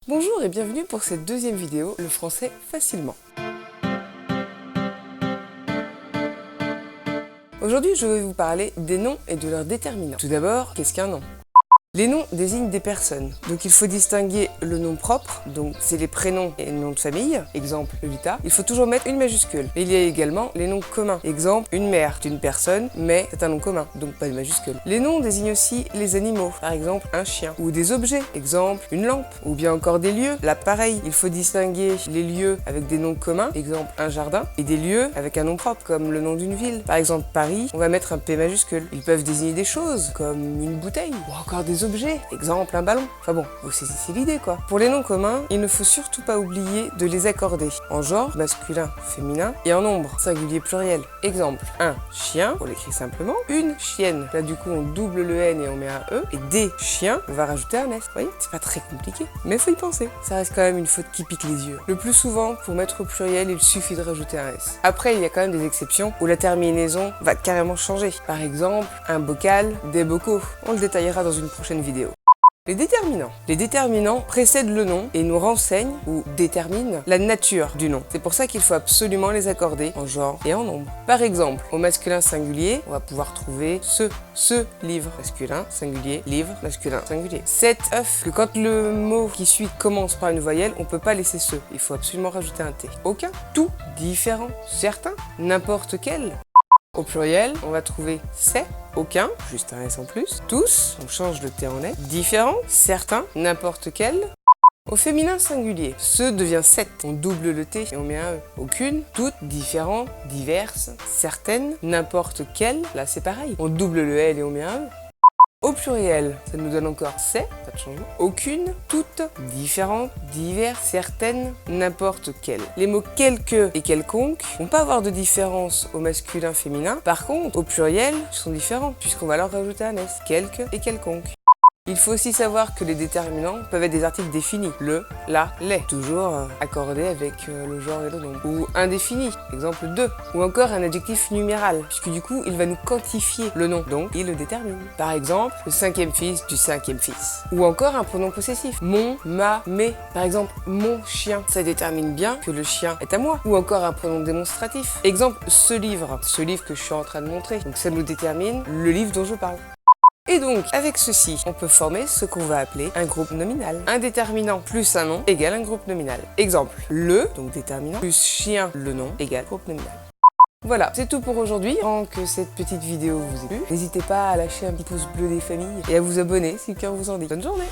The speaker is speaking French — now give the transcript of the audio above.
Bonjour et bienvenue pour cette deuxième vidéo, le français facilement. Aujourd'hui, je vais vous parler des noms et de leurs déterminants. Tout d'abord, qu'est-ce qu'un nom ? Les noms désignent des personnes, donc il faut distinguer le nom propre, donc c'est les prénoms et le nom de famille, exemple Lolita, il faut toujours mettre une majuscule. Et il y a également les noms communs, exemple une mère d'une personne, mais c'est un nom commun, donc pas de majuscule. Les noms désignent aussi les animaux, par exemple un chien, ou des objets, exemple une lampe, ou bien encore des lieux. Là pareil, il faut distinguer les lieux avec des noms communs, exemple un jardin, et des lieux avec un nom propre, comme le nom d'une ville. Par exemple Paris, on va mettre un P majuscule. Ils peuvent désigner des choses, comme une bouteille, ou encore des objets, exemple un ballon. Enfin bon, vous saisissez l'idée quoi. Pour les noms communs, il ne faut surtout pas oublier de les accorder en genre, masculin, féminin et en nombre, singulier, pluriel. Exemple, un chien, on l'écrit simplement, une chienne. Là du coup on double le N et on met un E, et des chiens, on va rajouter un S. Vous voyez, c'est pas très compliqué, mais faut y penser. Ça reste quand même une faute qui pique les yeux. Le plus souvent, pour mettre au pluriel, il suffit de rajouter un S. Après, il y a quand même des exceptions où la terminaison va carrément changer. Par exemple, un bocal, des bocaux. On le détaillera dans une prochaine vidéo. Les déterminants. Les déterminants précèdent le nom et nous renseignent ou déterminent la nature du nom. C'est pour ça qu'il faut absolument les accorder en genre et en nombre. Par exemple, au masculin singulier, on va pouvoir trouver ce livre masculin singulier, livre masculin singulier. Cet œuf, que quand le mot qui suit commence par une voyelle, on peut pas laisser ce. Il faut absolument rajouter un T. Aucun, tout, différent, certain, n'importe quel. Au pluriel, on va trouver c'est, aucun, juste un S en plus, tous, on change le T en est, différents, certains, n'importe quel. Au féminin singulier, ce devient sept, on double le T et on met un E. Aucune, toutes, différents, diverses, certaines, n'importe quelle, là c'est pareil, on double le L et on met un E. Au pluriel, ça nous donne encore c'est, pas de changement. Aucune, toutes, différentes, diverses, certaines, n'importe quelle. Les mots quelque et quelconque vont pas avoir de différence au masculin féminin. Par contre, au pluriel, ils sont différents puisqu'on va leur rajouter un S, quelque et quelconque. Il faut aussi savoir que les déterminants peuvent être des articles définis, le, la, les, toujours accordés avec le genre et le nombre, ou indéfinis, exemple de, ou encore un adjectif numéral, puisque du coup il va nous quantifier le nom, donc il le détermine. Par exemple, le cinquième fils du cinquième fils, ou encore un pronom possessif, mon, ma, mes, par exemple mon chien, ça détermine bien que le chien est à moi, ou encore un pronom démonstratif, exemple ce livre que je suis en train de montrer, donc ça nous détermine le livre dont je parle. Et donc, avec ceci, on peut former ce qu'on va appeler un groupe nominal. Un déterminant plus un nom égale un groupe nominal. Exemple, le, donc déterminant, plus chien, le nom, égale groupe nominal. Voilà, c'est tout pour aujourd'hui. Tant que cette petite vidéo vous a plu, n'hésitez pas à lâcher un petit pouce bleu des familles et à vous abonner si le cœur vous en dit. Bonne journée!